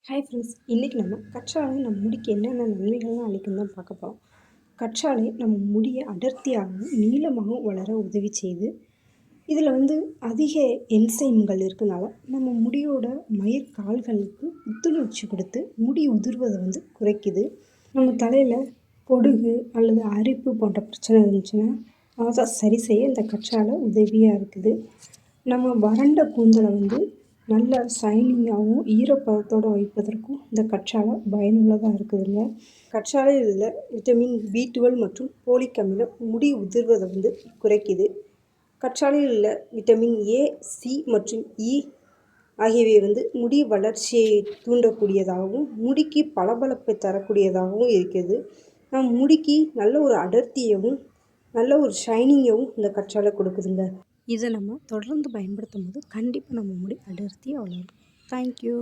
Hi friends, இன்றைக்கி நம்ம கற்றாழை நம்ம முடிக்கு என்னென்ன நன்மைகள்லாம் அளிக்குன்னு தான் பார்க்க போகிறோம். கற்றாழை நம்ம முடியை அடர்த்தியாகவும் நீளமாகவும் வளர உதவி செய்யுது. இதில் அதிக என்சைம்கள் இருக்கனால நம்ம முடியோட மயிர் கால்களுக்கு புத்துணர்ச்சி கொடுத்து முடி உதிர்வதை குறைக்குது. நம்ம தலையில் பொடுகு அல்லது அரிப்பு போன்ற பிரச்சனை இருந்துச்சுன்னா அதை சரி செய்ய இந்த கற்றாழை உதவியாக இருக்குது. நம்ம வறண்ட கூந்தலை நல்ல ஷைனிங்காகவும் ஈரப்பதத்தோடு வைப்பதற்கும் இந்த கற்றாழை பயனுள்ளதாக இருக்குதுங்க. கற்றாழையில் உள்ள விட்டமின் B12 மற்றும் போலிக் அமிலம் முடி உதிர்வதை குறைக்குது. கற்றாழையில் உள்ள விட்டமின் A, C மற்றும் E ஆகியவை முடி வளர்ச்சியை தூண்டக்கூடியதாகவும் முடிக்கு பளபளப்பை தரக்கூடியதாகவும் இருக்குது. நம்ம முடிக்கு நல்ல ஒரு அடர்த்தியவும் நல்ல ஒரு ஷைனிங்காகவும் இந்த கற்றாழை கொடுக்குதுங்க. இதை நம்ம தொடர்ந்து பயன்படுத்தும் போது கண்டிப்பாக நம்ம முடி அடர்த்தியாக வளரும். தேங்க்யூ.